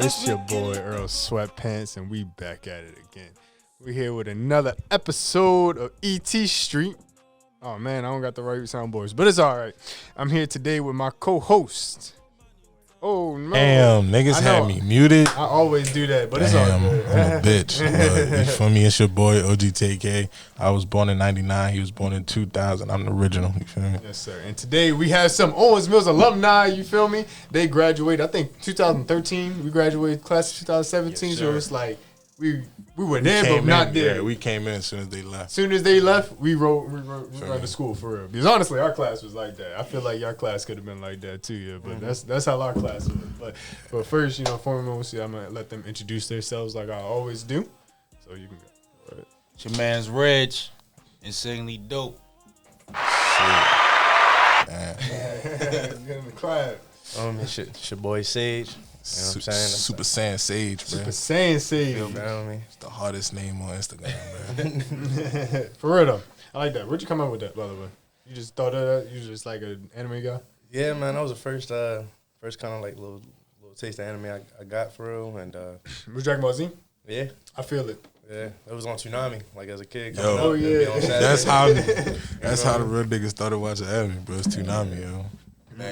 It's your boy Earl Sweatpants, and we back at it again. We're here with another episode of ET Street. Oh man, I don't got the right soundboards, but it's all right. I'm here today with my co-host. Oh no! Damn, niggas had me muted. I always do that, but it's all good. I'm a bitch. But you feel me? It's your boy OGTK. I was born in '99. He was born in 2000. I'm the original. You feel me? Yes, sir. And today we have some Owings Mills alumni. You feel me? They graduated. I think 2013. We graduated class of 2017. Yes, so it's like we were there, but not there. Yeah, we came in as soon as they left. As soon as they left, we rode to school for real. Because honestly, our class was like that. I feel like your class could have been like that too, yeah. But that's how our class was. But first, foremost, I'm gonna let them introduce themselves like I always do. So you can go. Right. It's your man's Reg, insanely dope. Get in the class. It's your boy Sage. You know what I'm saying? Super Saiyan Sage, bro. Super Saiyan Sage. You know me? It's the hardest name on Instagram, man. For real though, I like that. Where'd you come up with that, by the way? You just thought of that? You just like an anime guy? Yeah, man. That was the first kind of like little taste of anime I got for real. And Was Dragon Ball Z? yeah, I feel it. yeah, it was on Tsunami like as a kid. Yo. Oh, yeah. That's how the real niggas started watching anime, bro. It's Toonami, yo. I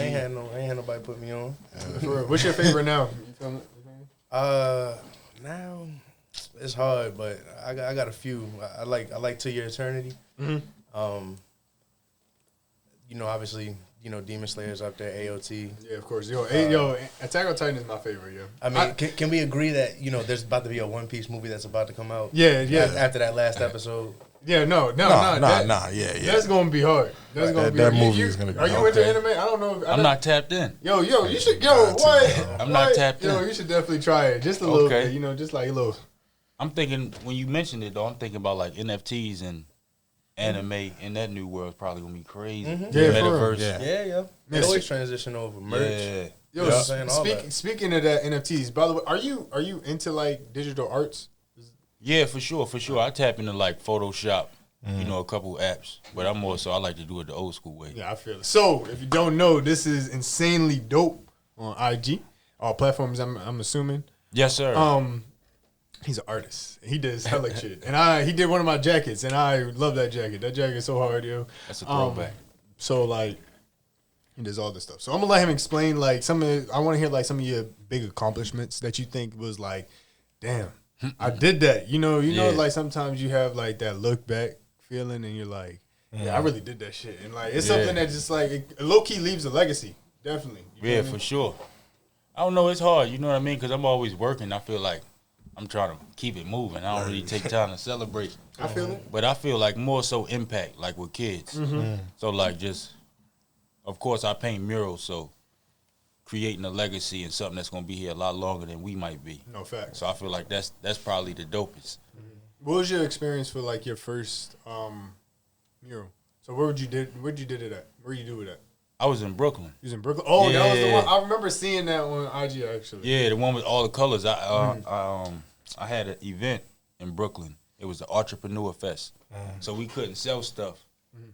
ain't had nobody put me on. For real. What's your favorite now? You feel me? Now it's hard, but I got a few. I like To Your Eternity. Mm-hmm. Obviously, Demon Slayer's up there, AOT. Yeah, of course. Yo, Attack on Titan is my favorite, yo. I mean, can we agree that there's about to be a One Piece movie that's about to come out? Yeah. After that last episode. Yeah, no. Yeah. That's gonna be hard. That's gonna be that hard. movie is gonna be Are you hard. into anime? I don't know. I'm not tapped in. Yo, you should. What? I'm not tapped in. Yo, you should definitely try it. Just a little bit. Just like a little. I'm thinking, when you mentioned it, though, I'm thinking about like NFTs and anime in that new world is probably gonna be crazy. Yeah, Metaverse. Yeah. It always transition over merch. Yeah. Yo, You know what I'm saying? All that. speaking of that NFTs, by the way, are you into like digital arts? Yeah, for sure. I tap into like Photoshop, a couple apps, but I like to do it the old school way. Yeah, I feel it. So, if you don't know, this is insanely dope on IG, all platforms. I'm assuming. Yes, sir. He's an artist. He does hella shit, and he did one of my jackets, and I love that jacket. That jacket is so hard, yo. That's a throwback. So like, he does all this stuff. So I'm gonna let him explain like I want to hear like some of your big accomplishments that you think was like, damn, I did that. Yeah. Like sometimes you have like that look back feeling, and you're like, yeah, I really did that shit, and like it's something that just like it low key leaves a legacy, definitely. You know what I mean? For sure. I don't know, it's hard, you know what I mean? Because I'm always working. I feel like I'm trying to keep it moving. I don't really take time to celebrate. I feel it. But I feel like more so impact, like with kids. So like of course I paint murals, so creating a legacy and something that's going to be here a lot longer than we might be. No facts. So I feel like that's probably the dopest. What was your experience for like your first mural? So where'd you did it at? Where you do it at? I was in Brooklyn. You was in Brooklyn? Oh, Yeah. That was the one. I remember seeing that on IG actually. Yeah, the one with all the colors. I had an event in Brooklyn. It was the Entrepreneur Fest. So we couldn't sell stuff,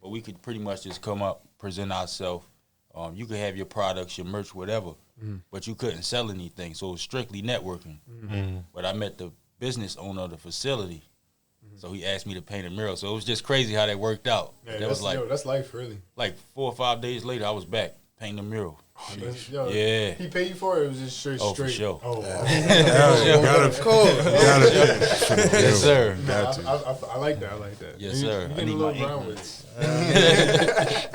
but we could pretty much just come up, present ourselves. You could have your products, your merch, whatever, but you couldn't sell anything. So it was strictly networking. But I met the business owner of the facility. So he asked me to paint a mural. So it was just crazy how that worked out. Yeah, that was like, that's life, really. Like 4 or 5 days later, I was back painting a mural. Yeah. He paid you for it? It was just straight? For sure. Oh, Of course. Yes, sir. I like that. I like that. Yes, sir. You I getting need a my little brown ink with it.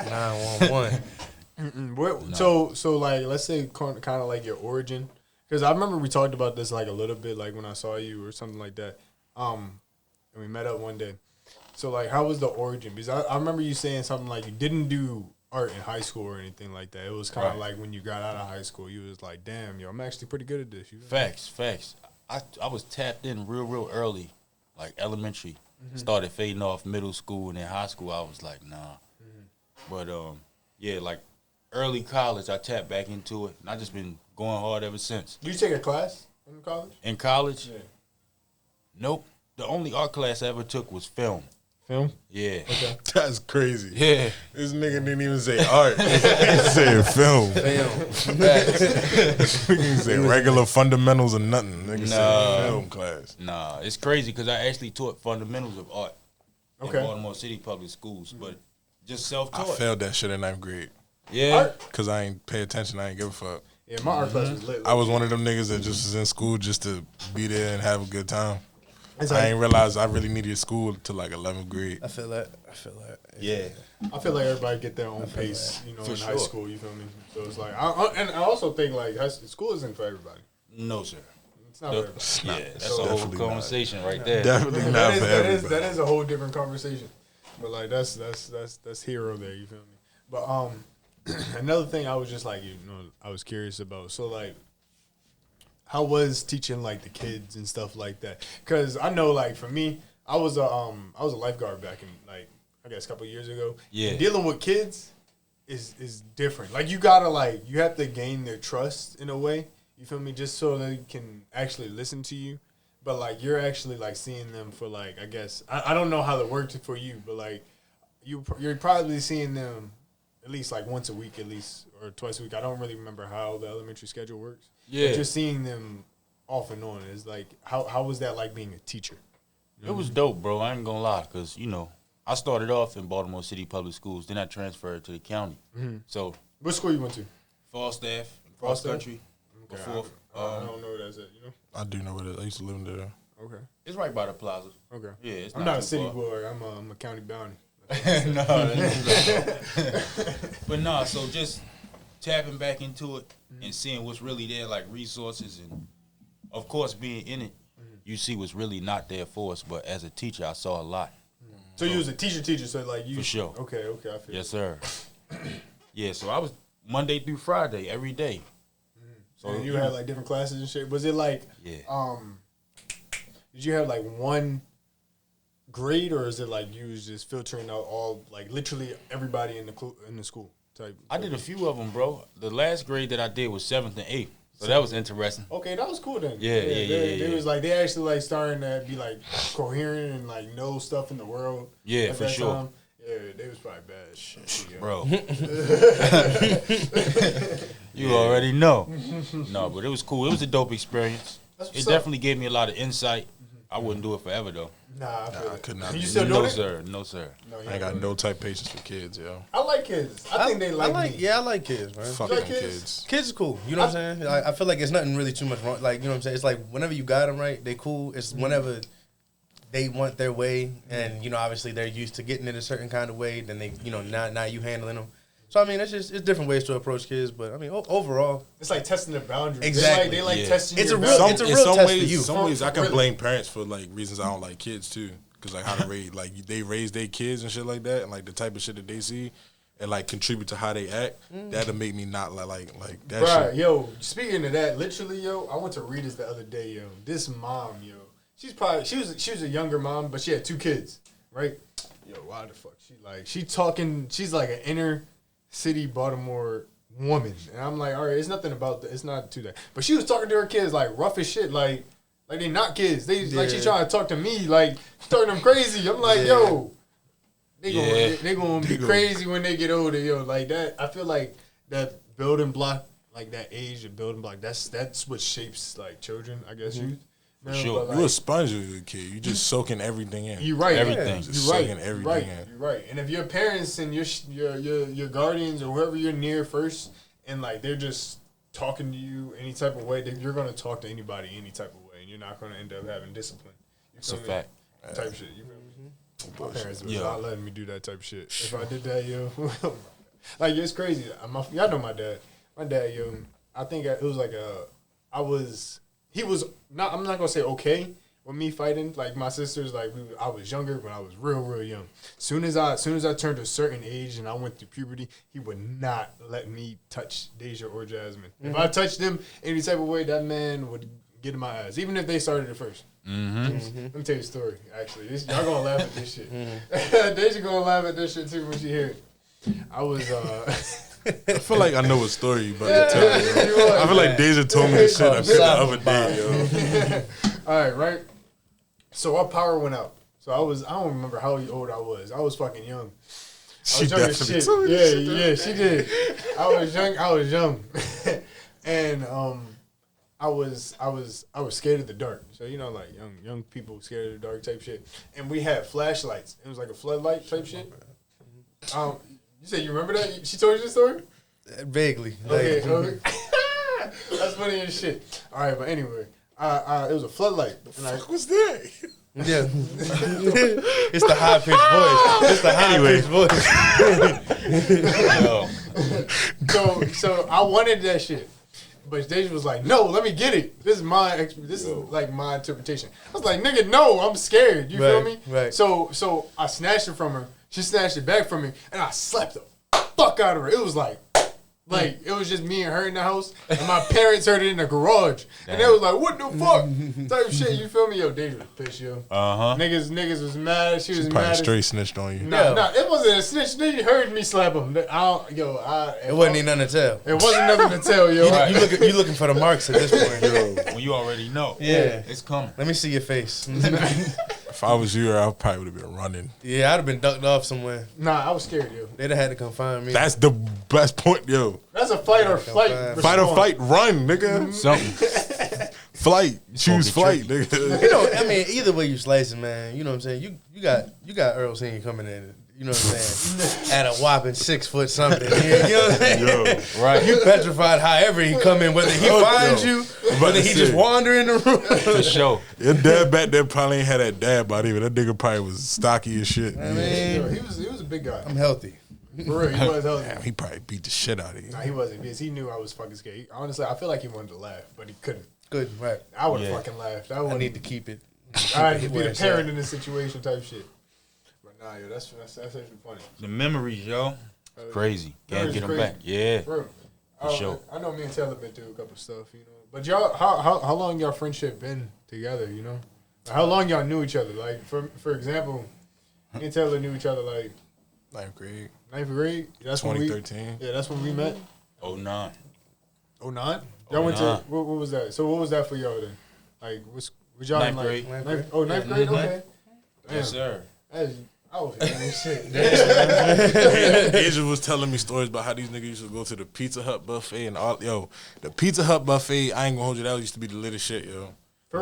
911. So like, let's say kind of like your origin, because I remember we talked about this like a little bit, like when I saw you or something like that. And we met up one day. So like, how was the origin? Because I remember you saying something like you didn't do art in high school or anything like that. It was kind of like when you got out of high school, you was like, damn, yo, I'm actually pretty good at this. Facts. I was tapped in real early, like elementary. Started fading off middle school, and then high school I was like, nah. But like early college, I tapped back into it, and I just been going hard ever since. Did you take a class in college? In college? Yeah. Nope. The only art class I ever took was film. Film? Yeah. Okay. That's crazy. Yeah. This nigga didn't even say art. He said film. He didn't say regular fundamentals or nothing. Nigga said film class. Nah, it's crazy because I actually taught fundamentals of art in Okay. Baltimore City public schools, but just I self-taught. failed that shit in 9th grade. Yeah. Art? Because I ain't pay attention. I ain't give a fuck. Yeah, my art class was lit. I was one of them niggas that just was in school just to be there and have a good time. It's I like, ain't realize I really needed school till like 11th grade. I feel that. Yeah. I feel like everybody get their own pace, you know, For in high sure. school. You feel me? So it's like, and I also think like school isn't for everybody. No, sir. It's not for everybody. Yeah, that's So- a whole Definitely not. conversation right there. Definitely not That for is, everybody. that is a whole different conversation. But like that's hero there. You feel me? But another thing I was just like, you know, I was curious about. So like, how was teaching like the kids and stuff like that? Because I know like for me, I was a lifeguard back in like I guess a couple years ago. Yeah. And dealing with kids is different. Like you have to gain their trust in a way. You feel me? Just so they can actually listen to you. But like you're actually like seeing them for like I guess I don't know how that worked for you, but like you're probably seeing them at least like once a week at least or twice a week. I don't really remember how the elementary schedule works. Yeah. But you're seeing them off and on. It's like how was that like being a teacher? It was dope, bro. I ain't gonna lie, cause you know I started off in Baltimore City public schools, then I transferred to the county. So What school you went to? Falstaff, cross Falstaff? country, Okay, before. I don't know where that's at. You know? I do know what it is. I used to live in there. Okay. It's right by the plaza. Okay. Yeah, it's I'm not a too city far. boy. I'm a county bounty. No, but nah. So just tapping back into it and seeing what's really there, like resources, and of course being in it, you see what's really not there for us. But as a teacher, I saw a lot. So you was a teacher, so like you For sure. Okay, I feel Yes, sir. Yeah, so I was Monday through Friday every day. So you had like different classes and shit. Was it like Yeah. did you have like one grade or is it like you was just filtering out all like literally everybody in the school type? I did a few of them, bro. The last grade that I did was 7th and 8th, so that was interesting. Okay, that was cool then. Yeah. They was like they actually like starting to be like coherent and like know stuff in the world. Yeah, at for that sure. time. Yeah, they was probably bad. Shit, yeah. Bro. You already know. No, but it was cool. It was a dope experience. That's It what's up. definitely gave me a lot of insight. I wouldn't do it forever, though. Nah, I feel I it. could not You do still that. doing No, it? sir. No, sir. No, I ain't got no type patience for kids, yo. I like kids. I think they like me. Yeah, I like kids, man. Fuck like them kids? kids. Kids is cool. You know what I'm saying? I feel like it's nothing really too much wrong. Like, you know what I'm saying? It's like whenever you got them right, they cool. It's whenever they want their way and, you know, obviously they're used to getting it a certain kind of way, then they, you know, now you handling them. So, I mean, it's different ways to approach kids, but, I mean, overall. It's like testing their boundaries. Exactly. They like Yeah. testing It's your a real- boundaries. it's a In real some test ways, for you. Some ways I can Really? blame parents for like reasons I don't like kids too, because like how to raise, like they raise their kids and shit like that, and like the type of shit that they see, and like contribute to how they act. That'll make me not like that Right, shit. yo, speaking of that, literally, yo, I went to Rita's the other day, yo. This mom, yo, she was a younger mom, but she had 2 kids, right? Yo, why the fuck? She's like an inner city Baltimore woman. And I'm like, all right, it's nothing about that. It's not to that. But she was talking to her kids like rough as shit, like they not kids. Like she trying to talk to me, like talking them crazy. I'm like, yo, they gonna be crazy when they get older, yo. Like that, I feel like that building block, like that age of building block, that's what shapes like children, I guess. Youth. For sure. But, You a like, sponge with a kid. You just soaking everything in. you're right. Everything. Just You're right. soaking everything right. in. You're right. And if your parents and your guardians or whoever you're near first, and like they're just talking to you any type of way, then you're gonna talk to anybody any type of way, and you're not gonna end up having discipline. It's a feel me? fact. Type shit. You feel me? My parents was Yeah. not letting me do that type of shit. If I did that, yo, like it's crazy. Y'all know my dad. My dad, yo, I think it was like he was not. I'm not gonna say okay with me fighting. Like my sisters, like I was younger, but I was real young. Soon as I turned a certain age and I went through puberty, he would not let me touch Deja or Jasmine. If I touched them any type of way, that man would get in my ass, even if they started it first. Let me tell you a story. Actually, y'all gonna laugh at this shit. Deja gonna laugh at this shit too when she hear it. I was. I feel like I know a story you about to tell. Yo. I feel like Deja told me this shit the other day, yo. All right. So our power went out. So I don't remember how old I was. I was fucking young. I She was young as definitely shit. told you Yeah, she did. I was young. And I was scared of the dark. So like young people scared of the dark type shit. And we had flashlights. It was like a floodlight type shit. You said you remember that? She told you the story? Vaguely. Okay. That's funny as shit. All right, but anyway, it was a floodlight. What was that? Yeah. It's the high pitched voice. It's the high pitched voice. So I wanted that shit. But Deja was like, "No, let me get it. This is like my interpretation." I was like, "Nigga, no, I'm scared." You feel me? Right. So I snatched it from her. She snatched it back from me, and I slapped the fuck out of her. It was like it was just me and her in the house, and my parents heard it in the garage, and they was like, "What the fuck?" type shit. You feel me? Yo, Deja was pissed, yo. Niggas was mad. She was Probably mad. straight snitched on you. Nah, it wasn't a snitch. Nigga heard me slap him. It wasn't even nothing to tell. It wasn't nothing to tell, yo. You looking for the marks at this point. Yo, when you already know. Yeah. It's coming. Let me see your face. If I was you, I probably would have been running. Yeah, I'd have been ducked off somewhere. Nah, I was scared, yo. They'd have had to come find me. That's the best point, yo. That's a fight or flight. Fight or flight, run, nigga. Something. Flight, choose flight, nigga. I mean, either way you slice it, man. You know what I'm saying? You got Earl Senior coming in. You know what I'm saying? At a whopping 6 foot something. You know what I'm saying? Yo, Right. You petrified however he come in, whether he finds you, whether he just wander in the room. For sure. your dad back there probably ain't had that dad body, but that nigga probably was stocky as shit. I mean, Yo, he was a big guy. I'm healthy. For real, he was healthy. Damn, he probably beat the shit out of you. Nah, he wasn't because he knew I was fucking scared. Honestly, I feel like he wanted to laugh, but he couldn't. Good, right. I would have Yeah. fucking laughed. I need to keep it. I had to be where the it's parent at. in this situation type shit. But nah, yo, that's actually funny. The memories, yo. Crazy. Can't Memories get them crazy. back. Yeah. Bro, sure. I know me and Taylor been through a couple stuff, you know. But y'all, how long y'all friendship been together, you know? How long y'all knew each other? Like, for example, me and Taylor knew each other like 9th grade, 9th grade. That's when 2013. that's when we met. 09. 09? Y'all went to 09. what was that? So what was that for y'all then? Like was y'all in Ninth like grade. ninth grade? Okay. Damn. Yes, sir. I was hearing shit. Asia was telling me stories about how these niggas used to go to the Pizza Hut buffet and all. Yo, the Pizza Hut buffet, I ain't gonna hold you. That used to be the latest shit, yo.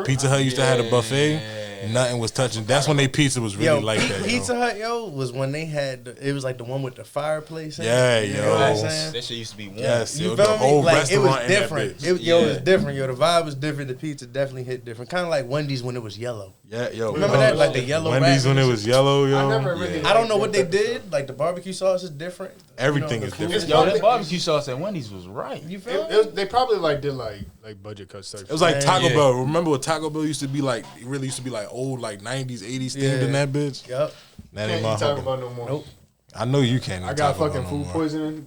Pizza Hut used to have a buffet. Nothing was touching. That's when they pizza was really like that. Pizza yo. Hut, was when they had, it was like the one with the fireplace. Yeah, You yo. know what I'm saying? That shit used to be warm. Yes, You yo, feel the me? whole Like, it restaurant was in different. that bitch. It was different, yo. The vibe was different. The pizza definitely hit different. Kind of like Wendy's when it was yellow. Yeah, yo. Remember that? Like the yellow Wendy's when it was yellow, yo. I never really. I don't know what they did. Like the barbecue sauce is different. Everything the is food different. Yo, that barbecue sauce at Wendy's was right. You feel me? They probably like did like budget cuts. It was like Man, Taco yeah. Bell. Remember what Taco Bell used to be like? It really used to be like old, like 90s, 80s themed in that bitch. Yep. That Can't ain't eat my Taco Taco Bell no more. Nope. I know you can't. I eat got Taco fucking Bell no food more. poisoning.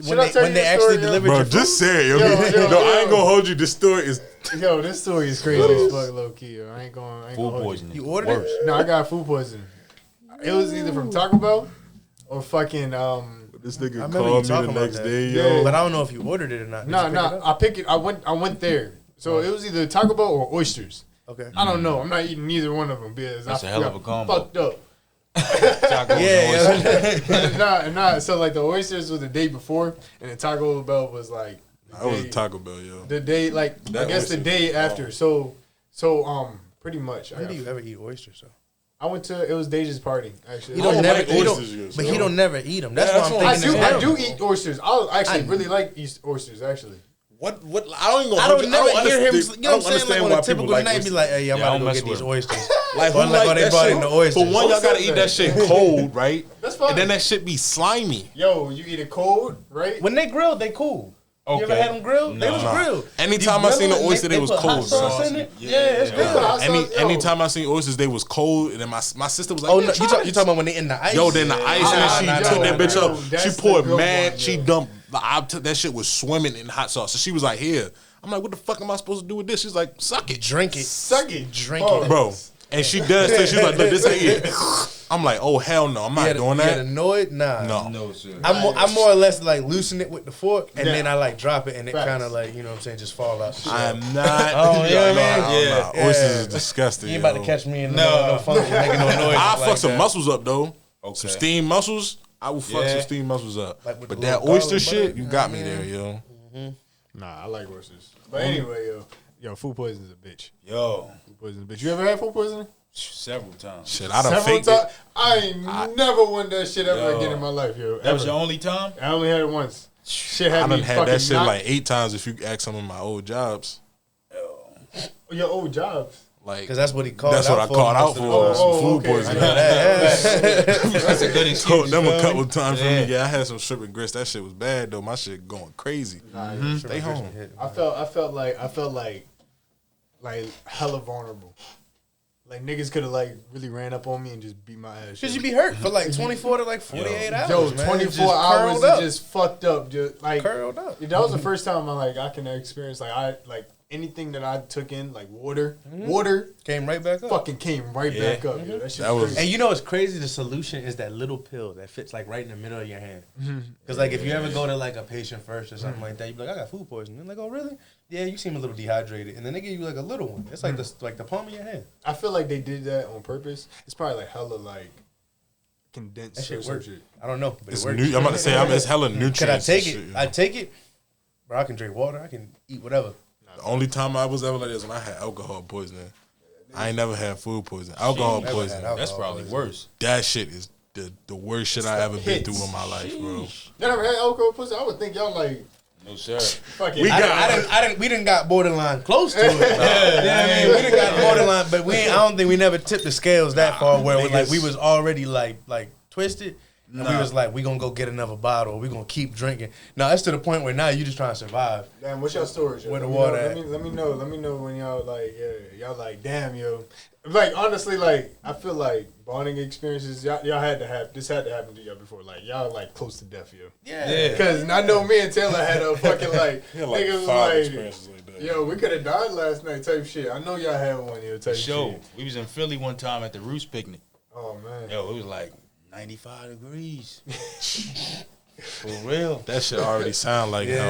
When they actually delivered Bro, your just food? say it, yo. Yo, No, I ain't gonna hold you. This story is Yo, this story is crazy as fuck, low key. Yo. I ain't Food gonna hold you. poisoning. You ordered Worse. it? No, I got food poisoning. It was either from Taco Bell or fucking this nigga remember called you me talking the about next that. day, Yeah. yo. But I don't know if you ordered it or not. Did you pick it up? I pick it. I went there. So it was either Taco Bell or oysters. Okay. I don't know. I'm not eating neither one of them because That's I a hell of got a combo. Fucked up. Tacos Yeah, and oysters. nah. So like the oysters was the day before, and the Taco Bell was like I was a Taco Bell, yo. the day like I That guess the oyster- day after. So pretty much. When do you ever eat oysters? Though? I went to it was Deja's party actually. You I don't don't never like you don't- oysters, yo, but so- he don't never eat them. That's Yeah, why I'm that's thinking. what I I'm do saying. eat oysters. I actually really like oysters actually. What? I don't even. I don't never hear him. You know what I'm saying? Like on a typical night, be oysters. like, "Hey, I'm Yeah, I about to don't go mess get with these them. oysters." Like, Or who like, like oh, they that brought shit? in the oysters. For one, y'all gotta Who eat that said shit cold, right? That's fine. And then that shit be slimy. Yo, you eat it cold, right? When they grilled, they cool. You ever Okay. had them grilled? They was Nah. grilled. Anytime You I seen grill the it, oyster, they was put hot cold, sauce bro. in it. Yeah, Yeah, it's yeah. good. Hot sauce, yo. Anytime I seen oysters, they was cold, and then my sister was like, Oh "Yeah, no, try you this." talking about when they in the ice? Yo, then the ice, and then she nah, took nah, that nah, bitch nah. up. That's She the poured good mad. one, She yo. dumped. That shit was swimming in hot sauce. So she was like, "Here." I'm like, "What the fuck am I supposed to do with this?" She's like, "Suck it, drink it, Suck it, drink Oh. it, bro." And she does. So she's like, "Look, this ain't it." I'm like, oh hell no, I'm not doing that. Annoyed? Nah. No, sir. I'm more or less like loosen it with the fork, and then I like drop it, and it Facts. kind of like, you know what I'm saying, just fall out. I'm not. Oh, you know what I mean? Yeah. Oysters is disgusting. You ain't about yo. to catch me in no function making no noise. I'll like fuck some that. mussels up though. Okay. Some steamed mussels. I will fuck Yeah. some steamed mussels up. Like with but the that little oyster garlic shit, butter, you you got know me what I there, yo. Nah, I like oysters. But anyway, yo, food poisoning's a bitch. Yo, Food poisoning, bitch. You ever had food poisoning? several times. Shit, I done Several faked times. it. I ain't never won that shit ever Yo. again in my life, yo. That was ever. your only time? I only had it once. Shit I had done me had fucking that shit knocked- like 8 times if you ask some of my old jobs. your old jobs. Like, Because that's what he called that's out what I for. called out most of for. the was time. some food okay. poisoning. That's a good excuse. Told them you a feel couple me? times. Yeah. Yeah, I had some shrimp and grits. That shit was bad though. My shit going crazy. Stay home. I felt like hella vulnerable. Like niggas could have like really ran up on me and just beat my ass. Because you be hurt for like 24 to like 48 hours. Yo, man. 24 Just hours curled is up. just fucked up. Just like Curled up. that was the first time I can experience anything that I took in like water Came right back up. fucking came right back up. Yo. That shit That was- crazy. And you know what's crazy? The solution is that little pill that fits like right in the middle of your hand. Because like if you ever go to like a patient first or something like that, you be like, I got food poisoning. They're like, oh really? Yeah, you seem a little dehydrated. And then they give you like a little one. It's like the palm of your hand. I feel like they did that on purpose. It's probably like hella like condensed That shit or some works. shit. I don't know, but It's it works. I'm about to say, it's hella nutrients. Could I and take shit, it? yo. I take it, bro. I can drink water. I can eat whatever. The only time I was ever like this when I had alcohol poisoning. I ain't never had food poisoning. Alcohol Never had poisoning. alcohol That's probably poisoning. worse. That shit is the worst shit I ever been hits. through in my life, bro. You never had alcohol pussy? I would think y'all like No, sir. fucking. We didn't got borderline close to it. I mean, we didn't got borderline, but I don't think we never tipped the scales that far where niggas- we was already like twisted. And we was like, we gonna go get another bottle. We gonna keep drinking. Now it's to the point where now you just trying to survive. Damn, what's your story? Yo? Where the Let me water know- at? Let me know when y'all like, y'all like, damn, yo. Like honestly, like I feel like bonding experiences. Y'all had to have this had to happen to y'all before. Like y'all like close to death, yo. Yeah. Because I know me and Taylor had a fucking like, like niggas was 5 like, experiences like that. yo, we could have died last night type shit. I know y'all had one, yo, type Show. shit. We was in Philly one time at the Roost picnic. Oh man. Yo, it was like 95 degrees. For real. That shit already sound like hell.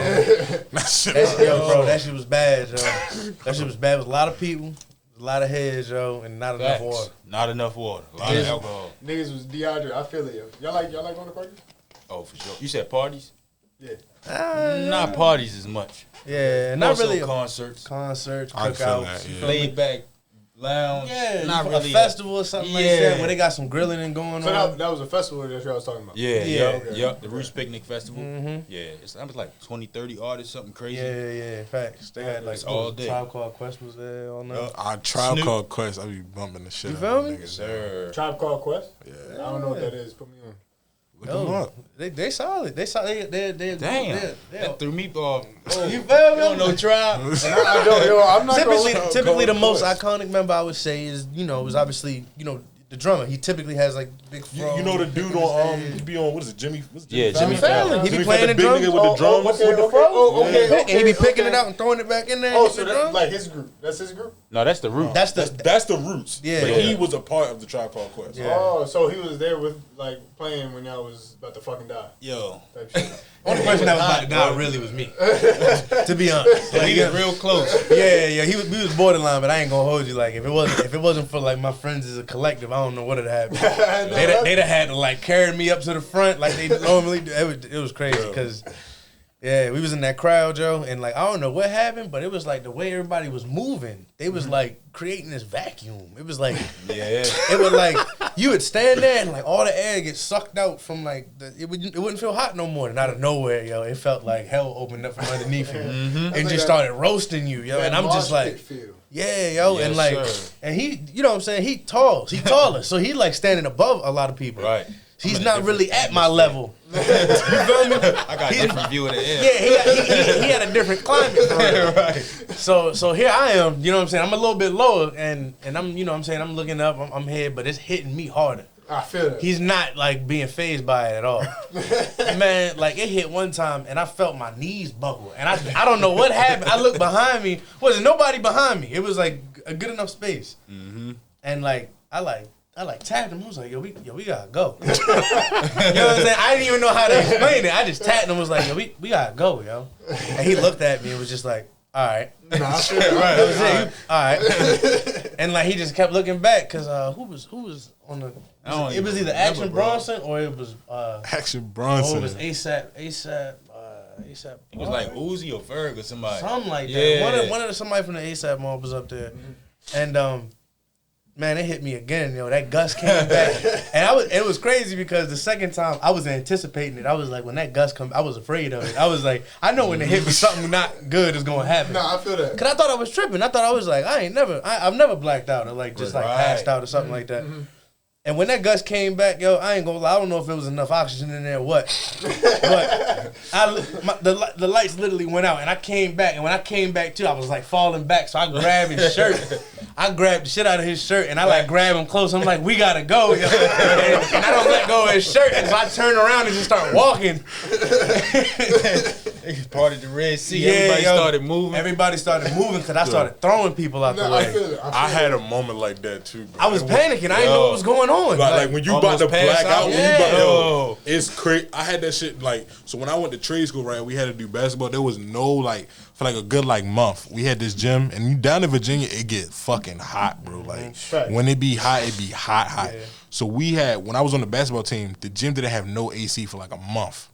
That shit. That shit was bad, yo. That shit was bad. It was a lot of people, a lot of heads, yo, and not enough Facts. water. Not enough water. A lot of Yeah. alcohol. Niggas was dehydrated. I feel it, yo. Y'all like going to parties? Oh, for sure. You said parties? Yeah. Not parties as much. Yeah, More not so really. concerts. Concerts, I feel cookouts. that, yeah. Laid back lounge. Yeah, not a really festival or something like Yeah. that where they got some grilling and going So on. that was a festival that y'all was talking about. Yeah, Yeah. yep. The Roost Picnic Festival. Yeah, that was like 20, 30 artists, something crazy. Yeah, facts. They had like It's all day. Tribe Called Quest was there all night. I Tribe Snoop. Called Quest. I be bumping the shit. You out feel of me? niggas. Sir. Tribe Called Quest? Yeah. I don't know what that is. Put me on. Look them up. They solid. They solid. They Damn. That threw me off. Oh, You feel me? you don't know Tribe? I don't, yo, I'm not Typically, the gonna most iconic member I would say is was obviously the drummer. He typically has like big. You know the dude on he be on what is it Jimmy? What's Yeah, Jimmy Fallon. He be Jimmy playing the big drums nigga with the drums. okay, with the okay. fro. Oh, okay, and he be picking okay. it out and throwing it back in there. Oh, and so hitting the that's drums. like his group. That's his group? No, that's the Roost. That's the That's the roots. Yeah. But Yeah. he was a part of the Tribe Called Quest. Yeah. Oh, so he was there with like playing when y'all was about to fucking die. Yo. Type shit. only person that was about to die really was me. To be honest, So he was real close. yeah. We was borderline, but I ain't gonna hold you. Like if it wasn't for like my friends as a collective, I don't know what would have happened. They'd have had to like carry me up to the front like they normally do. It was crazy because we was in that crowd, Joe, and like I don't know what happened, but it was like the way everybody was moving. They was like creating this vacuum. It was like Yeah. it was like you would stand there and like all the air gets sucked out from like it wouldn't feel hot no more. And out of nowhere, yo, it felt like hell opened up from underneath you and just started roasting you, yo. And I'm just like. Yeah, yo, Yes, and like, sir. and he, you know what I'm saying? He taller, so he like standing above a lot of people. Right. He's not really at my level. You feel me? I got a different view of the air. Yeah, he had a different climate. For real. Right. So here I am, you know what I'm saying? I'm a little bit lower, and I'm, you know what I'm saying? I'm looking up, I'm here, but it's hitting me harder. I feel that. He's not like being phased by it at all. Man, like it hit one time and I felt my knees buckle. And I don't know what happened. I looked behind me. Wasn't nobody behind me. It was like a good enough space. And like I like I like tapped him. I was like, yo, we gotta go. You know what I'm saying? I didn't even know how to explain it. I just tapped him. Was like, yo, we gotta go, yo. And he looked at me and was just like, all right. Nah, right. That was it. All right. And like he just kept looking back because who was on the? It was either Action Bronson or it was Action Bronson. Or it was ASAP. It was like Uzi or Ferg or somebody. Something like that. One of somebody from the ASAP mob was up there, and man, it hit me again. Yo, that gust came back, and it was crazy because the second time I was anticipating it. I was like, when that gust come, I was afraid of it. I was like, I know when it hit me, something not good is gonna happen. Nah, I feel that. Cause I thought I was tripping. I thought I was like, I've never blacked out or like just like passed out or something like that. And when that gust came back, yo, I ain't gonna lie. I don't know if it was enough oxygen in there or what. But the lights literally went out, and I came back. And when I came back too, I was like falling back. So I grabbed his shirt. I grabbed the shit out of his shirt, and I like grabbed him close. I'm like, we gotta go. Yo. And I don't let go of his shirt, and so I turn around and just start walking. Part of the Red Sea. Everybody started moving. Everybody started moving because I started throwing people out the way. I had a moment like that too, bro. I was panicking. I didn't know what was going on. Like when you about to black out, yo, it's crazy. I had that shit like, so when I went to trade school, right, we had to do basketball. There was no like, for like a good like month, we had this gym, and you down in Virginia, it get fucking hot, bro. Like when it be hot, it be hot. Yeah. So we had, when I was on the basketball team, the gym didn't have no AC for like a month.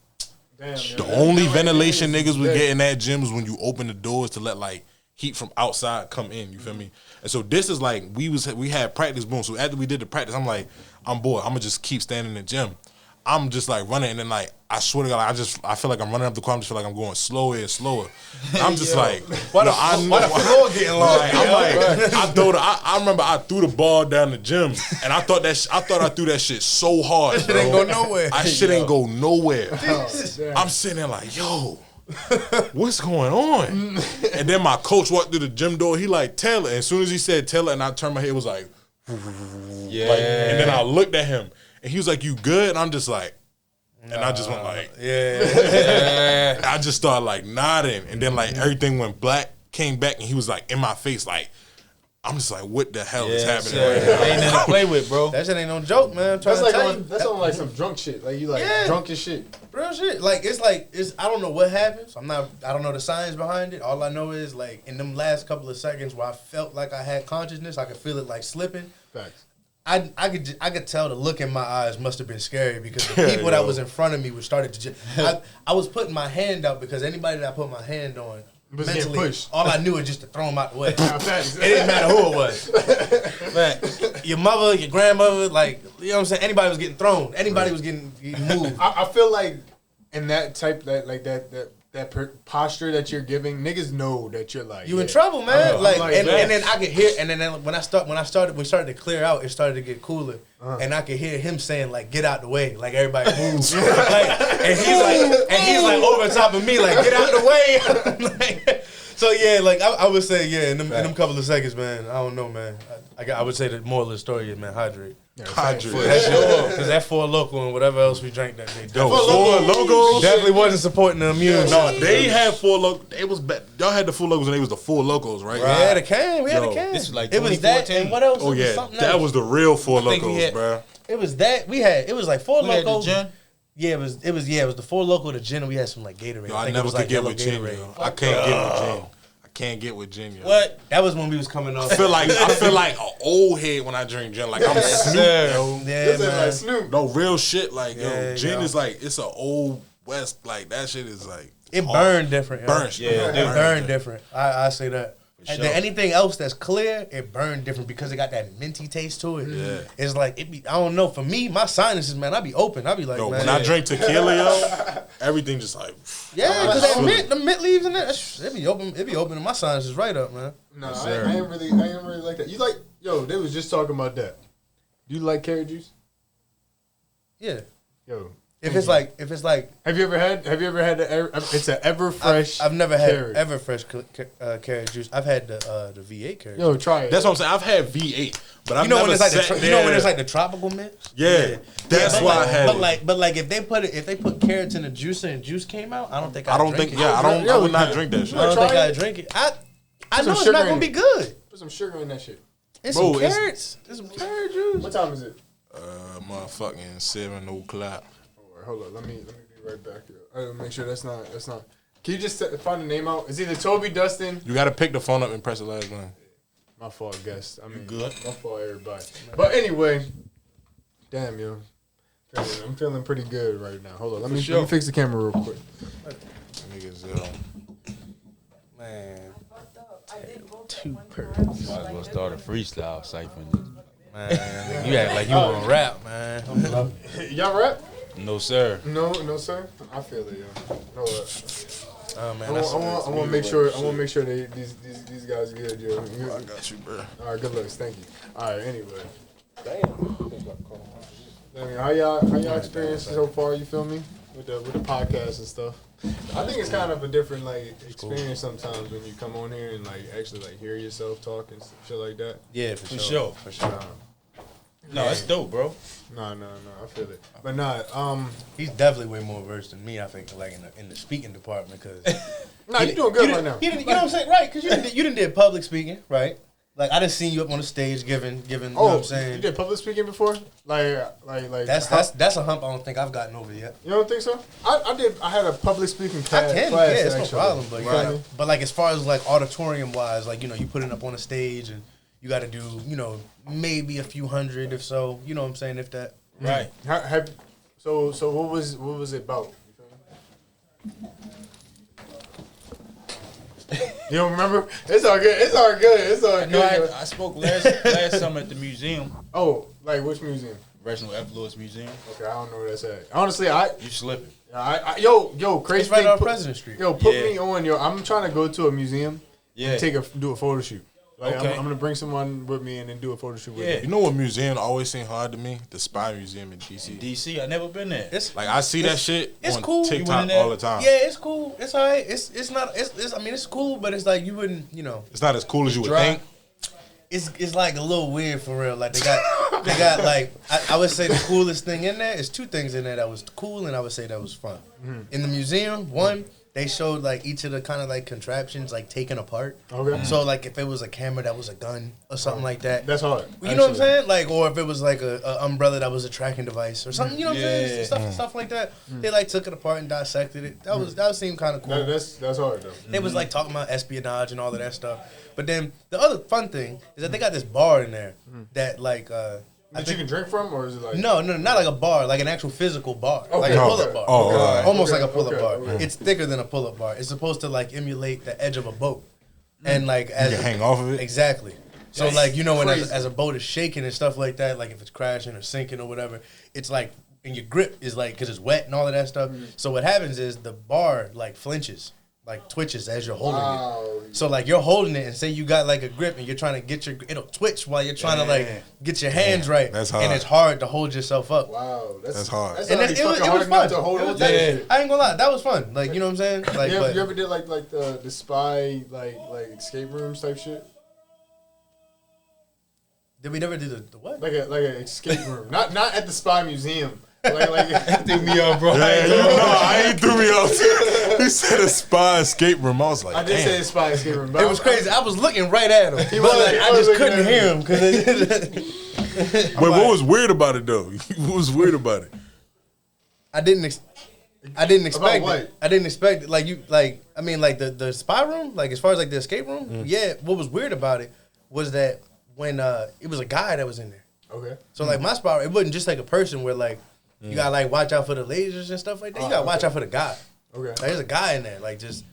Damn, the only ventilation niggas was getting that gym was when you open the doors to let like heat from outside come in. You feel me? And so this is like we had practice, boom. So after we did the practice, I'm like, I'm bored. I'm gonna just keep standing in the gym. I'm just like running, and then like I swear to God, I feel like I'm running up the court. I just feel like I'm going slower and slower. I'm just like, why the floor getting long? Like, I'm like, I remember I threw the ball down the gym, and I thought I threw that shit so hard. That shit ain't go nowhere. Shit ain't go nowhere. I'm sitting there like, yo, what's going on? And then my coach walked through the gym door. He like, Taylor. And as soon as he said Taylor, and I turned my head, it was like, yeah. Like, and then I looked at him, and he was like, you good? And I'm just like, and I just went like, yeah. I just started like nodding, and then like everything went black, came back, and he was like in my face, like, I'm just like, what the hell is happening right now? Ain't nothing to play with, bro. That shit ain't no joke, man. That's on like some drunk shit. Like you like drunk as shit. Real shit. Like it's I don't know what happens. I don't know the science behind it. All I know is like in them last couple of seconds where I felt like I had consciousness, I could feel it like slipping. Facts. I could tell the look in my eyes must have been scary because the people that was in front of me were started to I was putting my hand out because anybody that I put my hand on mentally, all I knew was just to throw them out the way. It didn't matter who it was. Man, your mother, your grandmother, like, you know what I'm saying? Anybody was getting thrown. Anybody was getting moved. I feel like in that type, that posture that you're giving, niggas know that you're like, you in trouble, man. And then I could hear, and then when we started to clear out, it started to get cooler, and I could hear him saying like, "Get out the way," like everybody moves, and he's like over top of me, like, "Get out the way." So yeah, like I would say, in them couple of seconds, man. I don't know, man. I would say the moral of the story is, man, hydrate. Hydrate. Because that Four Loko and whatever else we drank that day. Four Lokos definitely wasn't supporting the immune. No, they had Four Lokos. It was y'all had the Four Lokos and they was the Four Lokos, right? We had a can. We had a can. This was like it was that and what else? Oh yeah, that was the real Four Lokos, bro. It was that it was like Four Lokos. Yeah, it was the Four Loko, the gin, and we had some like Gatorade. Yo, I never could get with gin. I can't get with gin. Can't get with gin, yo. What? That was when we was coming off. I feel like an old head when I drink gin. Like I'm Snoop, yo. Yeah, man. Like Snoop. No real shit. Like gin is like it's an old West. Like that shit is like it burned different. Burnt, it burned different. I say that. And then anything else that's clear, it burned different because it got that minty taste to it. Yeah. It's like I don't know. For me, my sinuses, man, I be open. I be like, man, when I drink tequila, yo, everything just like because the mint leaves in there, it be open. It be opening my sinuses right up, man. No, I ain't really like that. You like, yo, they was just talking about that. Do you like carrot juice? Yeah. Yo. If it's like, have you ever had it's an Everfresh. I've never had Everfresh carrot juice. I've had the V8 carrot. Yo, try it. That's what I'm saying. I've had V8, but I've never when it's like the tropical mix. Yeah, that's why I had it. But like if they put carrots in the juicer and juice came out, I don't think I would not drink that shit. I don't think I'd drink it. I know it's not gonna be good. Put some sugar in that shit. And Bro, some carrots. There's some carrot juice. What time is it? Motherfucking 7 o'clock. Hold on, let me be right back here. I gotta make sure that's not. Can you just find the name out? It's either Toby, Dustin. You gotta pick the phone up and press the last one. My fault, guest. I mean, good? My fault, everybody. But anyway, damn, yo. I'm feeling pretty good right now. Hold on, let me fix the camera real quick. Niggas, Man. Might as well start a freestyle cipher. Man, you act like you want to rap, man. Y'all rap? No, sir. No, sir. I feel it, yo. Hold up. Oh man, I want to make sure. these guys good, yo. I got you, bro. All right, good looks. Thank you. All right, anyway. Damn. How y'all experience so far? You feel me with the podcast and stuff? I think it's kind of a different like experience sometimes when you come on here and like actually like hear yourself talk and shit like that. Yeah, for sure. No, it's dope, bro. No, I feel it. But he's definitely way more versed than me. I think like in the speaking department because. You're doing good right now. You know what I'm saying, right? Because you didn't did public speaking, right? Like I didn't see you up on the stage giving. You know what I'm saying? You did public speaking before? Like that's a hump I don't think I've gotten over yet. You don't think so? I did. I had a public speaking class. It's no problem. But but like as far as like auditorium wise, like you know, you put it up on a stage and you got to do maybe a few hundred if so. You know what I'm saying? If that right. So what was it about? You don't remember? It's all good. No, I spoke last summer at the museum. Oh, like which museum? Reginald F. Lewis Museum. Okay, I don't know where that's at. Honestly, you slipping. Yo, crazy. It's right on President Street. Yo, put me on. I'm trying to go to a museum. Yeah. And do a photo shoot. Like okay. I'm gonna bring someone with me and then do a photo shoot with me. You know what museum always seemed hard to me? The Spy Museum in DC. DC, I never been there. Like I see that shit on cool. TikTok all the time. Yeah, it's cool. It's alright. It's not. I mean, it's cool, but it's like you wouldn't. It's not as cool as you would think. It's like a little weird for real. Like they got like I would say the coolest thing in there is two things in there that was cool and I would say that was fun. Mm-hmm. In the museum, one. They showed like each of the kind of like contraptions like taken apart. Okay. So like if it was a camera that was a gun or something like that. That's hard. You know what I'm saying? Like or if it was like a umbrella that was a tracking device or something. You know what I'm saying? Stuff like that. They like took it apart and dissected it. That seemed kind of cool. That's hard though. They was like talking about espionage and all of that stuff. But then the other fun thing is that they got this bar in there that like. That you can drink from, or is it like no, not like a bar, like an actual physical bar, okay. like a pull-up bar, almost like a pull-up bar. Okay. It's thicker than a pull-up bar. It's supposed to like emulate the edge of a boat, and like as you can hang off of it. Exactly. So like when as a boat is shaking and stuff like that, like if it's crashing or sinking or whatever, it's like and your grip is like because it's wet and all of that stuff. So what happens is the bar like flinches. Like twitches as you're holding it. So like you're holding it and say you got like a grip and you're trying to get it'll twitch while you're trying to like get your hands right. That's hard. And it's hard to hold yourself up. Wow, that's hard. That's and it was fun. To hold I ain't gonna lie, that was fun. Like you know what I'm saying? Like you ever did like the spy like escape rooms type shit? Did we never do the what? Like an escape room. Not at the Spy Museum. Like threw me off, bro. I ain't threw me off. He said a spy escape room. I was like, I did say a spy escape room. It was crazy. I was looking right at him. I just couldn't hear him because. Wait, what was weird about it though? What was weird about it? I didn't expect what? it. I didn't expect it. Like the spy room, like as far as like the escape room, yeah. What was weird about it was that when it was a guy that was in there. Okay. So like my spy, it wasn't just like a person where like you gotta like watch out for the lasers and stuff like that. You gotta watch out for the guy. Okay. Like, there's a guy in there, like just.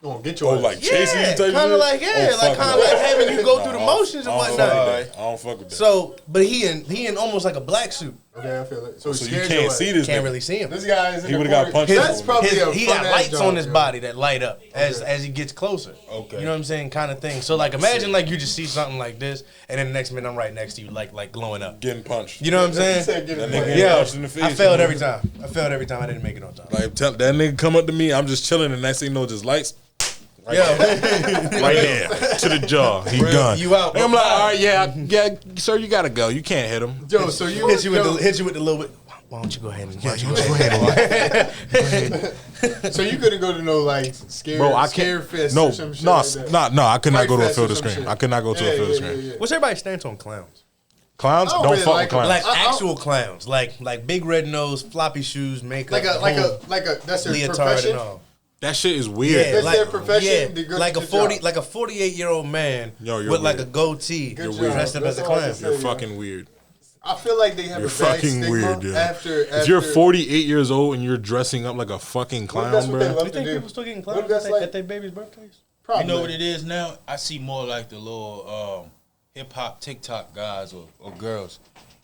Gonna get your like chasing you type kind of like like kind of like having you go through the motions and whatnot. I don't fuck with that. So, but he in almost like a black suit. Okay, I feel it. So you can't see this. Can't really see him. This guy is. He would have got punched. That's probably he got lights on his body that light up as he gets closer. Okay, you know what I'm saying, kind of thing. So like, imagine like you just see something like this, and then the next minute I'm right next to you, like glowing up, getting punched. You know what I'm saying? Punched in the face. I failed every time. I didn't make it on time. Like that nigga come up to me, I'm just chilling, and next thing you know, just lights. Right there, to the jaw. He gone. You out? And I'm like, all right, yeah, sir, you gotta go. You can't hit him. Yo, so you hit you with the little bit. Why don't you go ahead and go ahead? So you couldn't go to no like scare, Bro, I scare can't. fest No, or some shit no, like that. no. I could not Fright go to a fest field or of some scream. shit. I could not go to a field of scream. What's everybody's stance on clowns? Clowns I don't don't really fuck like with clowns. Like I- actual clowns, like big red nose, floppy shoes, makeup, Like a that's their leotard profession. and all. That shit is weird. That's their profession, they Yeah, go like to a the 40, job. like a 48-year-old man Yo, you're with like weird. a goatee, Good dressed job. up as a That's all I clown. can say. You're fucking weird. I feel like they have You're a bad fucking stigma weird, yo. after If you're 48 years old and you're dressing up like a fucking clown, that's what they bro. love You to think do. people still getting What clowns if that's like at their baby's birthdays? probably. You know what it is now? I see more like the little hip hop TikTok guys or girls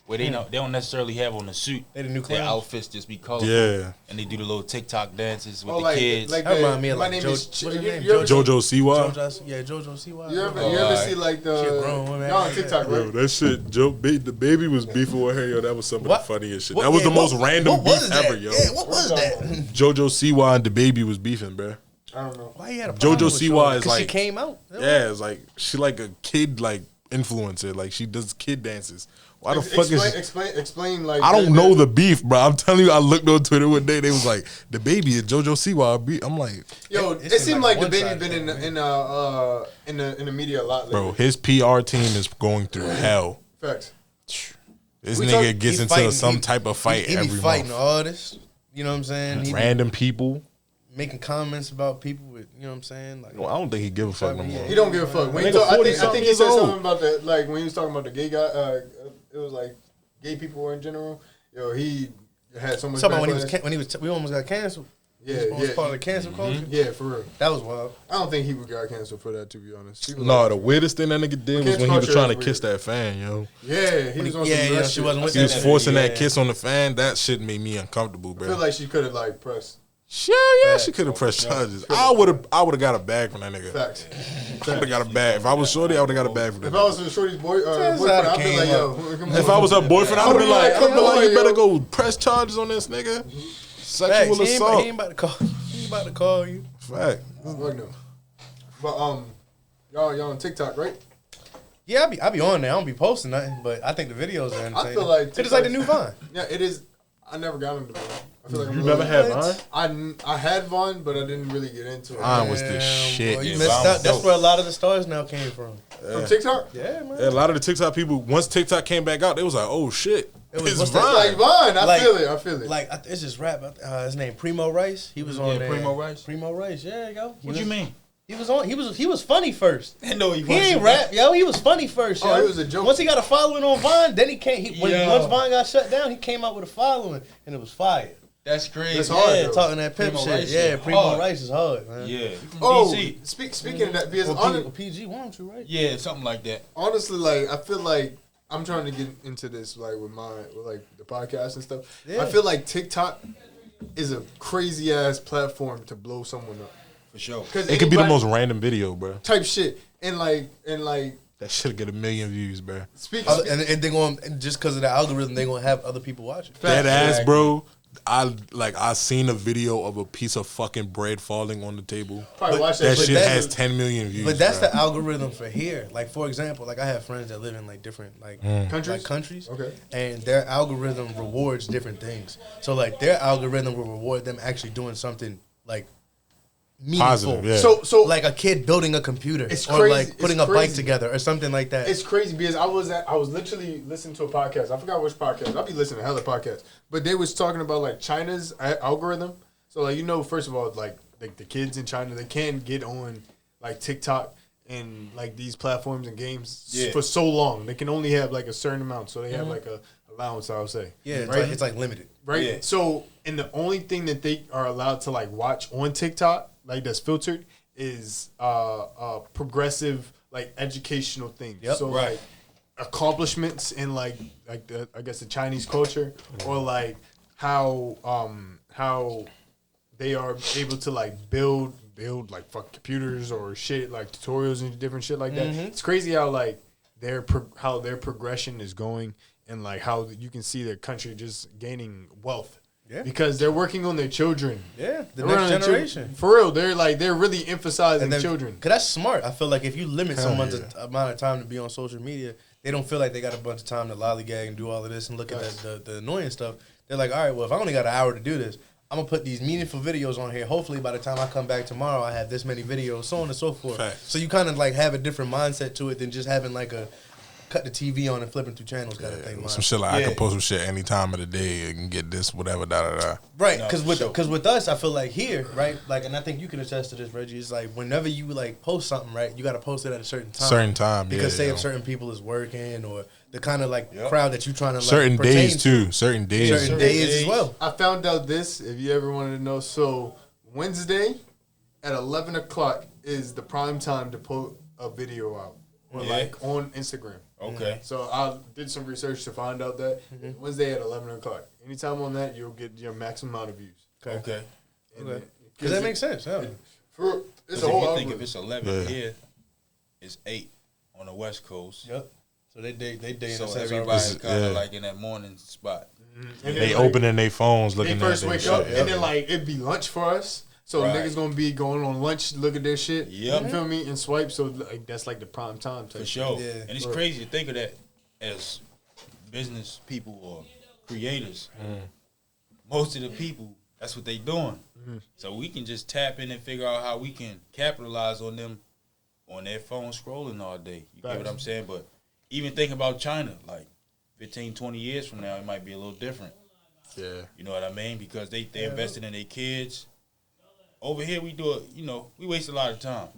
where they don't necessarily have on the suit. They the new Their clowns. outfits just be colorful. Yeah. And they do the little TikTok dances with Oh, the like, kids. like That remind me of my like name is what's his name? you ever see- Jojo Siwa. Jojo Siwa. You ever alright. see like She a grown the woman. y'all on TikTok, Yo, right? that shit, the baby was beefing with her, yo. That was some of the What? funniest shit. What- That was yeah, the most what- random what was beef that? ever, yo. Yeah, what was that? Jojo Siwa and the baby was beefing, bro. I don't know. Why you had a Jojo problem with Siwa Shorty? is 'Cause she like- came out. Yeah, it's like she like a kid like influencer. Like she does kid dances. Why the fuck explain, is? explain like I don't know the beef, bro. I'm telling you, I looked on Twitter one day. They was like, the baby is Jojo Siwa. I'm like, Yo, It it seemed seemed like like the one-sided baby been thing, in the media a lot lately. bro, his PR team is going through hell. Facts. This We nigga talk- gets He into fighting- some he- type of fight He be every fighting month. artists. You know what I'm saying? He be Random people. making comments about people with, you know what I'm saying? Like, I don't think he give a fuck no more. He don't give a fuck. When he Nigga talk, I 40 think something he said years old. something about the like when he was talking about the gay guy. It was like gay people in general. Yo, he had so much. talking about when he was we almost got canceled. Yeah, He was almost yeah. part of the cancel culture. Yeah, for real. That was wild. I don't think he would got canceled for that. To be honest, he was No, like, the weirdest thing that nigga did was Cancel when he was culture trying is to kiss weird. that fan, yo. yeah, he was on some Yeah, nut she shit. wasn't with He was that. forcing that Yeah. kiss on the fan. That shit made me uncomfortable, I feel bro. like she could have like pressed. Yeah, she could have pressed charges. I would have got a bag from that nigga. Facts. I would have got a bag. If I was shorty, I would have got a bag from that If I was a shorty's boyfriend, Turns I'd out be it like, came yo. come If on. I was her boyfriend, I'd have been like, come on, you better yo. go press charges on this nigga. Facts. Sexual He assault. ain't about to call. He ain't about to call you. Fact. Fuck no. But y'all on TikTok, right? Yeah, I be on there. I don't be posting nothing, but I think the videos are entertaining. feel like it's like the new Vine. Yeah, it is. I never got into Vine. I feel like You I'm never really- had Vine? I had Vine, but I didn't really get into it. Vine was the Damn, shit. boy, you Yeah, missed Vine out. was That's dope. where a lot of the stars now came from. From TikTok? Yeah, man. Yeah, a lot of the TikTok people, once TikTok came back out, they was like, oh shit. It was- It's what's Vine. that, Like Vine, I Like- feel it. I feel it. Like it's just rap. His name Primo Rice. He was on Yeah, there. Primo Rice. Primo Rice. Yeah, there you go. What you mean? He was on. He was funny first. I know He ain't rap, yo. He was funny first, yo. Oh, he was a joke. Once he got a following on Vine, then he came. Once Yo. Vine got shut down, he came out with a following, and it was fire. That's crazy. That's hard, Yeah, though. talking that pimp Primo shit. Rice Yeah, is Primo hard. Rice is hard, man. Yeah. From Oh, DC. speaking of that, because Or PG wanted to, right? Yeah, something like that. honestly, like I feel like I'm trying to get into this, like with like the podcast and stuff. Yeah. I feel like TikTok is a crazy ass platform to blow someone up. For sure. Because It could be the most random video, bro. type shit, and like That should get 1 million views, bro. speak. And they going and just because of the algorithm, they gonna have other people watching. That ass, Exactly. bro. I seen a video of a piece of fucking bread falling on the table. Probably watch That that shit that- has 10 million views. But that's bro. the algorithm for here. Like for example, like I have friends that live in like different countries, Okay. and their algorithm rewards different things. So like their algorithm will reward them actually doing something like meaningful. Positive, yeah. So like a kid building a computer, It's or crazy. like putting It's a bike crazy. together, or something like that. it's crazy because I was literally listening to a podcast. I forgot which podcast. I'll be listening to hella podcasts, but they was talking about like China's algorithm. So like first of all, like the kids in China, they can't get on like TikTok and like these platforms and games Yeah. for so long. They can only have like a certain amount, so they have like a allowance. I would say. yeah, it's, right. like, it's like limited. Right. Yeah. So, and the only thing that they are allowed to like watch on TikTok, like that's filtered, is progressive, like educational things. Yep. So Right. like accomplishments in like the I guess the Chinese culture, or like how they are able to like build like fuck computers or shit, like tutorials and different shit like that. It's crazy how like their progression is going, and like how you can see their country just gaining wealth. Yeah. Because they're working on their children. Yeah, the They're working next on their generation. For real, they're really emphasizing children. Cause that's smart. I feel like if you limit Hell someone's yeah. amount of time to be on social media, they don't feel like they got a bunch of time to lollygag and do all of this and look at the annoying stuff. They're like, all right, well, if I only got an hour to do this, I'm gonna put these meaningful videos on here. Hopefully, by the time I come back tomorrow, I have this many videos, so on and so forth. Facts. So you kind of like have a different mindset to it than just having like a cut the TV on and flipping through channels kind of thing. Some shit like I can post some shit any time of the day and get this, whatever, Right, because with us, I feel like here, right, like, and I think you can attest to this, Reggie. It's like whenever you like post something, right, you got to post it at a certain time. Because say if certain people is working or the kind of like crowd that you trying to like certain days too, certain days as well. I found out this, if you ever wanted to know. So Wednesday at 11 o'clock is the prime time to put a video out, or like on Instagram. Okay. So I did some research to find out that Wednesday at 11 o'clock. Anytime on that, you'll get your maximum amount of views. Okay. Because that makes sense. Yeah. It's a whole. If you think if it's 11 here, it's 8 on the West Coast. Yep. So they so everybody's kind of like in that morning spot. And they opening their phones, looking at their shit. They first wake up, and then like it'd be lunch for us. So niggas gonna be going on lunch, look at their shit. Yep. You feel me? And swipe. So like that's like the prime time type. For sure. Yeah. And it's crazy to think of that as business people or creators. Most of the people, that's what they doing. So we can just tap in and figure out how we can capitalize on them on their phone scrolling all day. You get what I'm saying? But even think about China, like 15, 20 years from now, it might be a little different. Yeah. You know what I mean? Because they invested in their kids. Over here, we do it, we waste a lot of time.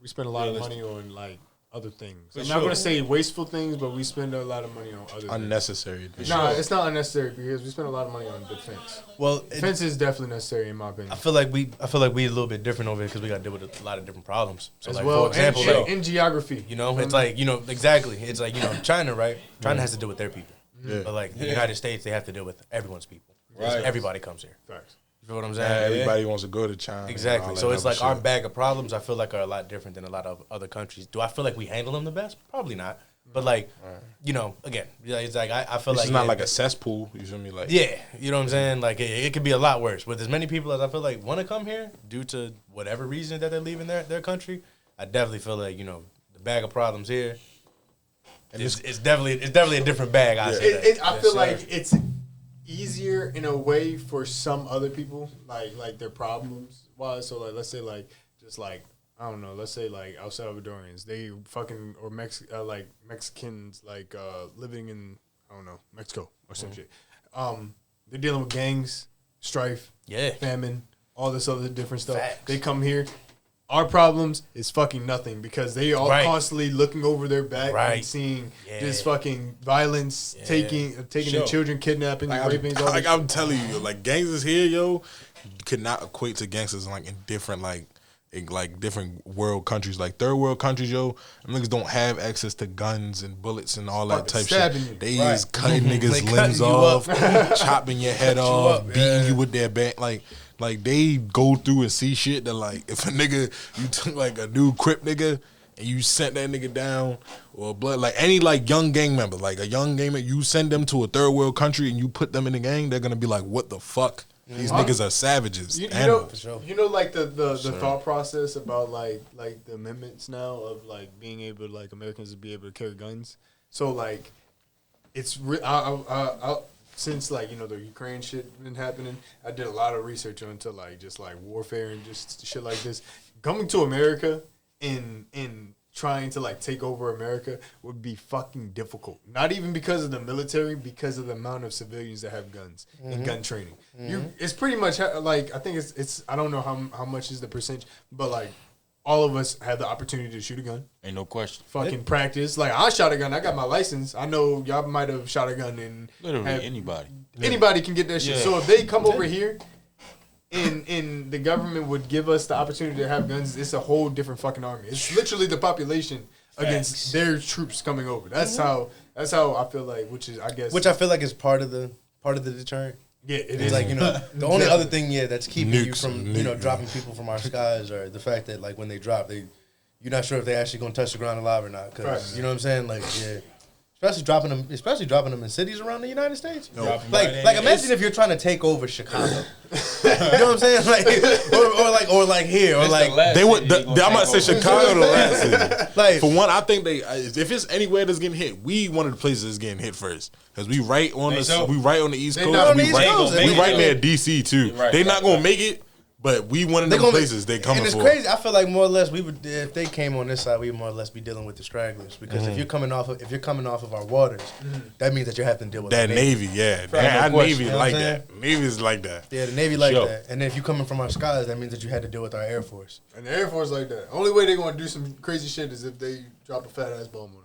We spend a lot of money on like other things. For I'm sure. not gonna say wasteful things, but we spend a lot of money on other Unnecessary. things. No, it's not unnecessary because we spend a lot of money on defense. Well, defense is definitely necessary in my opinion. I feel like we a little bit different over here because we got to deal with a lot of different problems. So As like well, for example, in geography, it's like exactly. It's like China, right? China has to deal with their people, but like the United States, they have to deal with everyone's people. Right. Everybody comes here. facts. You feel what I'm saying? Everybody wants to go to China. Exactly. So it's like our bag of problems, I feel like, are a lot different than a lot of other countries. Do I feel like we handle them the best? Probably not. But like, again, it's like I feel like it's not like a cesspool. You feel me? Like you know what I'm saying? Like it could be a lot worse. With as many people as I feel like want to come here due to whatever reason that they're leaving their country, I definitely feel like the bag of problems here. And it's definitely a different bag. I feel like it's easier in a way for some other people, like their problems wise. So like, let's say like just like I don't know, let's say like El Salvadorians, they fucking or Mexicans like living in I don't know Mexico or some shit. They're dealing with gangs, strife, famine, all this other different stuff. Facts. They come here. Our problems is fucking nothing because they are constantly looking over their back and seeing just fucking violence, taking their children, kidnapping, raping. I'm telling you, like gangsters here, yo, could not equate to gangsters like in different different world countries, like third world countries, yo. Them niggas don't have access to guns and bullets and all that type shit. You. They is cutting niggas limbs off, chopping your head off, beating you with their back, Like they go through and see shit that like if a nigga you took like a new Crip nigga and you sent that nigga down or blood like any like young gang member, like a young gang member, you send them to a third world country and you put them in the gang, they're gonna be like, what the fuck? These niggas are savages. You know like the thought process about like the amendments now of like being able to like Americans to be able to carry guns. So like it's since like the Ukraine shit been happening, I did a lot of research into like just like warfare and just shit like this. Coming to America and trying to like take over America would be fucking difficult. Not even because of the military, because of the amount of civilians that have guns and gun training. It's pretty much like I think it's I don't know how much is the percentage, but like all of us have the opportunity to shoot a gun. Ain't no question. Fucking practice. Like I shot a gun. I got my license. I know y'all might have shot a gun and literally anybody. Anybody can get that shit. Yeah. So if they come over here and the government would give us the opportunity to have guns, it's a whole different fucking army. It's literally the population against their troops coming over. That's how I feel like, which I feel like is part of the deterrent. Yeah, it is. Like, the only other thing, that's keeping you from, dropping people from our skies or the fact that, like, when they drop, you're not sure if they actually going to touch the ground alive or not. Cause, you know what I'm saying? Like, especially dropping them in cities around the United States. Like imagine if you're trying to take over Chicago. You know what I'm saying? Like, or like here, or It's like the last They would. city I'm about to say take Chicago the last city. Like- For one, I think they. If it's anywhere that's getting hit, we one of the places that's getting hit first because we right on They the so. we right on the East They Coast. not on We the East right, Coast. we They- right near DC too. Right, they not right, gonna right. make it, but we one of them places they coming and it's for. crazy. I feel like more or less we would, if they came on this side, we would more or less be dealing with the stragglers because if you're coming off of our waters, that means that you're having to deal with That our Navy, yeah, no our question. Navy You know like what I'm that. Navy's like that. Yeah, the Navy like Sure. that. And then if you're coming from our skies, that means that you had to deal with our Air Force. And the Air Force like that. Only way they're gonna do some crazy shit is if they drop a fat ass bomb on us.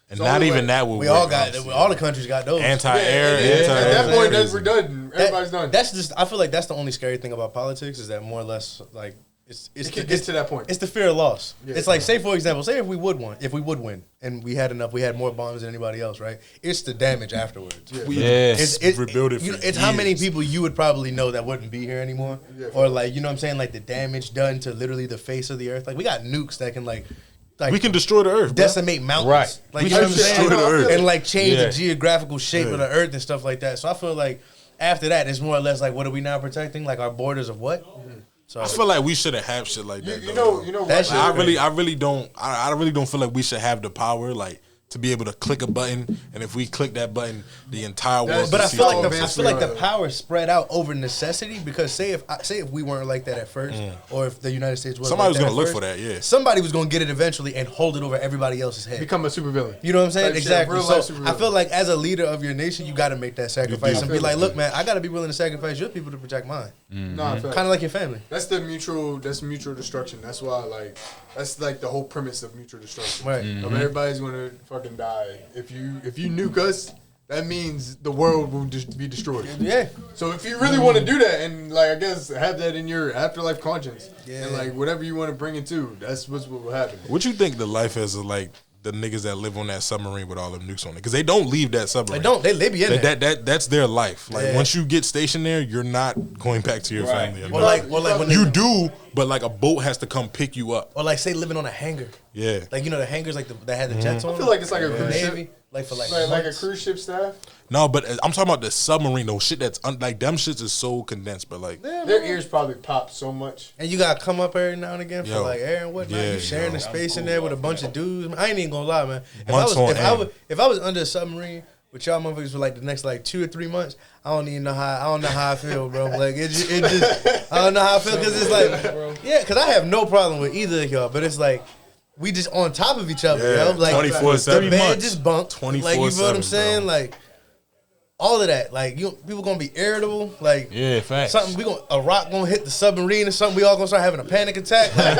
And So not only even way- that would We work, all got honestly. all the countries got those. Anti-air, At anti-air. that point, that's crazy. redundant. Everybody's done. That's just. I feel like that's the only scary thing about politics is that more or less like it's It can get to that point. It's the fear of loss. Yeah. It's like, say for example, say if we would win, and we had more bombs than anybody else, right? It's the damage afterwards. Yes. Rebuild it. You know, for it's how many years. people you would probably know that wouldn't be here anymore, Yeah. or like, you know what I'm saying, like the damage done to literally the face of the earth. Like we got nukes that can like We can destroy the earth, bro. decimate mountains, Right. Like We you know can what I'm saying, destroy the earth. and like change Yeah. the geographical shape Yeah. of the earth and stuff like that. So I feel like after that, it's more or less like, what are we now protecting? Like our borders of what? So I feel like we shouldn't have shit like that. You though. know. That Russia- shit- I really don't feel like we should have the power like to be able to click a button, and if we click that button, the entire world. But can I see feel all like of the it. I feel like the power is spread out over necessity because say if we weren't like that at first, or if the United States was Somebody like was that gonna at look first, for that, yeah. somebody was gonna get it eventually and hold it over everybody else's head. become a supervillain. You know what I'm saying? Type shit, Exactly. real So life supervillain. I feel like as a leader of your nation, you got to make that sacrifice do. and be like, look, man, I got to be willing to sacrifice your people to protect mine. Nah, Kind of like your family. That's mutual destruction. That's why that's like the whole premise of mutual destruction. Right. Of everybody's gonna fucking die. If you nuke us, that means the world will just be destroyed. Yeah. So if you really want to do that and like I guess have that in your afterlife conscience Yeah. and like whatever you want to bring it to, that's what will happen. What you think the life is of like the niggas that live on that submarine with all them nukes on it? Because they don't leave that They submarine. don't. They be in there. That's their life. Like Yeah. once you get stationed there, you're not going back to your Right. family. Or like when you they, do, but like a boat has to come pick you up. or like say living on a hangar. Yeah. Like, you know, the hangars like that had the jets on. I feel like it's like a the cruise ship. Navy, like for like Like a months. cruise ship staff. No, but I'm talking about the submarine though. Shit that's like them shits is so condensed, but like Their ears probably pop so much. And you gotta come up every now and again for Yo. like air and whatnot. Yeah, You sharing yo. the space in there with a bunch of dudes. Man, I ain't even gonna lie, man. Months on end. If I was under a submarine with y'all motherfuckers for like the next like 2 or 3 months, I don't know how I feel, bro. Like it just I don't know how I feel because it's like because I have no problem with either of y'all, but it's like we just on top of each other, Yeah, yo. Like 24/7 the bed months. just bumped. Like you feel what I'm 24/7, saying? bro. Like all of that. Like people gonna be irritable. Like Yeah, facts. something a rock gonna hit the submarine or something. We all gonna start having a panic attack. Like,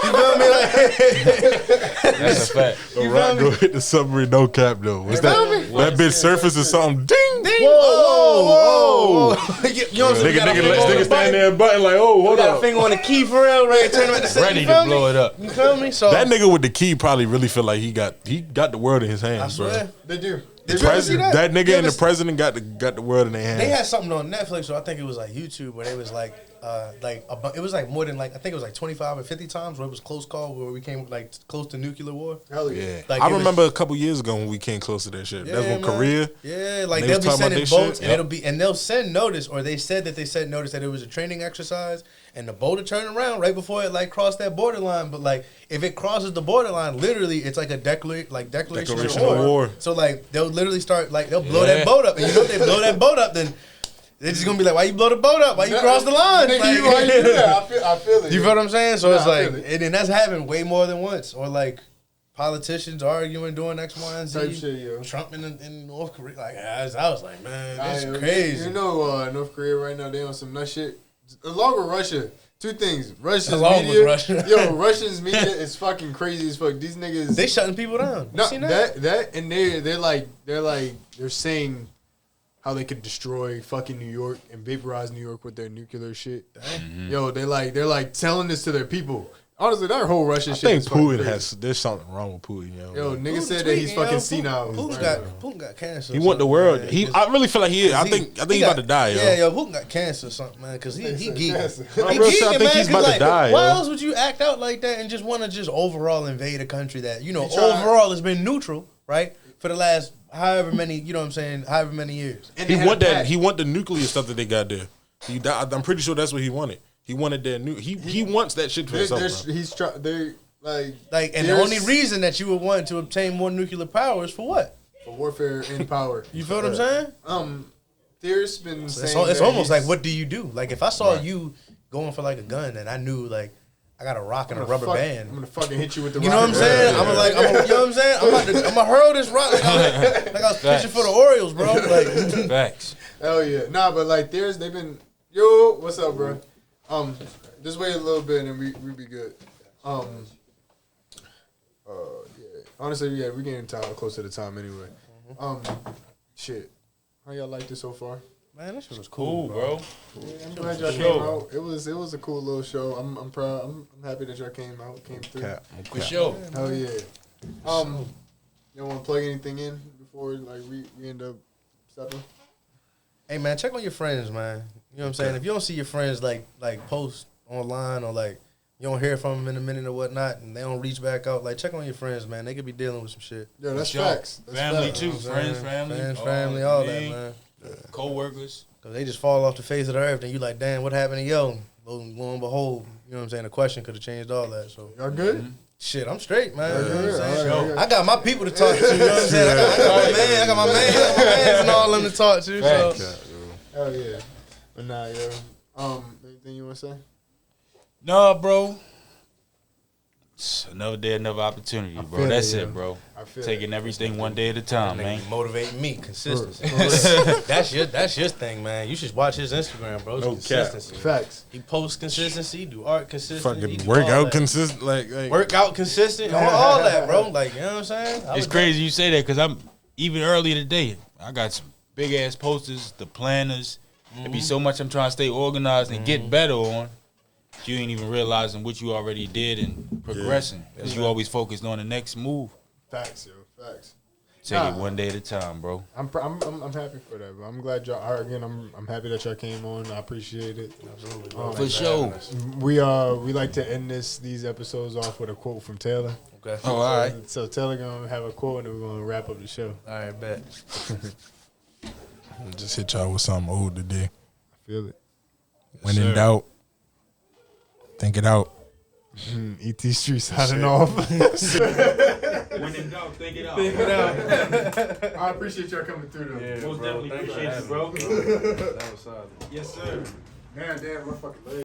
you feel me? Like, That's a fact. a You rock feel me? go hit the submarine, no cap though. What's that? That bitch surface or something? Ding, ding. whoa, whoa. You know what I'm saying? Nigga stand there and button like, oh, hold Got a up. finger on the key for real, right? Turn around the set. Ready You to feel blow me? it up. You feel me? So That nigga with the key probably really feel like he got the world in his I hands, bro. swear. They do. The Did you ever president, see that nigga You and the ever- president got the world in their hands. They had something on Netflix, so I think it was like YouTube, where they was like it was like more than like I think it was like 25 or 50 times where it was close call where we came like close to nuclear war. Hell Yeah, yeah. Like, I it was- remember a couple years ago when we came close to that shit. That's when man. Korea. Yeah, like They they'll was be talking about sending this boats, shit. and they'll send notice, or they said that they sent notice that it was a training exercise, and the boat will turn around right before it like crossed that borderline. But like if it crosses the borderline, literally it's like a declaration of war. So like they'll literally start like they'll blow that boat up, and you know if they blow that boat up, then they're just gonna be like, why you blow the boat up? Why you cross the line? Nigga, Like- why you do that? I feel it. You feel what I'm saying? So it's Nah, I like, feel it. and that's happened way more than once. Or like politicians arguing, doing X, Y, and Z. Type shit, yo. Trump in North Korea. Like, I was like, man, this Nah, is crazy. You know, North Korea right now they on some nut shit. Along with Russia, two things. Russia's Along with media, Russia. yo, Russia's media is fucking crazy as fuck. These niggas, They shutting people down. You no, seen that? that and they're saying how they could destroy fucking New York and vaporize New York with their nuclear shit. Yo, they're like telling this to their people. Honestly, that whole Russian I shit. think is fucking Putin crazy. there's something wrong with Putin, yo. Yo, nigga Putin said that he's tweaking, fucking yo. senile. Putin got cancer. He or want the something, world. man. I really feel like he is. I think he's about to die, yo. Yeah, yo, Putin got cancer or something, man. Because he geeking. Cancer. He I'm real sure I geeking, think man. he's 'cause, about to die, Why yo. else would you act out like that and just want to just overall invade a country that, you know, He try- overall has been neutral, right? For the last however many, you know what I'm saying, however many years. And He they had want a that. pact. He want the nuclear stuff that they got there. I'm pretty sure that's what he wanted. He wanted their new. He wants that shit for himself. Bro. They like and the only reason that you would want to obtain more nuclear power is for what? For warfare and power. You feel what I'm saying? There's been it's almost like, what do you do? Like, if I saw you going for like a gun and I knew like I got a rock and a rubber band, I'm gonna fucking hit you with the. You know what I'm saying? I'm like, you know what I'm saying? I'm gonna hurl this rock like I was pitching for the Orioles, bro. Like, facts. Hell yeah, nah, but like they've been. Yo, what's up, bro? Just wait a little bit and we be good. Yeah. Honestly, yeah, we're getting close to the time anyway. Shit. How y'all like this so far? Man, this shit was cool, bro. Yeah, I'm glad y'all came out. It was a cool little show. I'm proud. I'm happy that y'all came through. For sure. Hell yeah. You want to plug anything in before like we end up stopping? Hey man, check on your friends, man. You know what I'm saying? If you don't see your friends like post online or like you don't hear from them in a minute or whatnot, and they don't reach back out, like check on your friends, man. They could be dealing with some shit. Yeah, that's facts. That's family facts. too, friends, family, all that, man. Co-workers. Cause they just fall off the face of the earth, and you like, damn, what happened to yo? Lo and behold, you know what I'm saying? The question could have changed all that. So y'all good? Mm-hmm. Shit, I'm straight, man. You know what I'm saying? Right. I got my people to talk to. You know what I'm saying? I got my man, and all them to talk to. So. Hell yeah. But nah, yo. Anything you want to say? Nah, bro. It's another day, another opportunity, bro. That's it, bro. Taking everything one day at a time, man. Motivating me, consistency. That's your thing, man. You should watch his Instagram, bro. It's consistency. Facts. He posts consistency, do art consistent. Fucking workout consistent, like workout consistent, all that, bro. Like, you know what I'm saying? It's crazy you say that because I'm even earlier today. I got some big ass posters, the planners. It be so much I'm trying to stay organized and get better on. You ain't even realizing what you already did and progressing because you always focused on the next move. Facts, yo. Facts. Take it one day at a time, bro. I'm happy for that, bro. I'm glad y'all. Again, I'm happy that y'all came on. I appreciate it. Absolutely, for sure. We like to end these episodes off with a quote from Taylor. Okay. Oh, all right. So Taylor gonna have a quote and we're gonna wrap up the show. All right, bet. just hit y'all with something old today. I feel it. When in doubt, think it out. ET Street signing off. When in doubt, think it out. Think it out. I appreciate y'all coming through though. Yeah, most definitely appreciate you, bro. That was solid. Yes, sir. Man, damn, my fucking leg.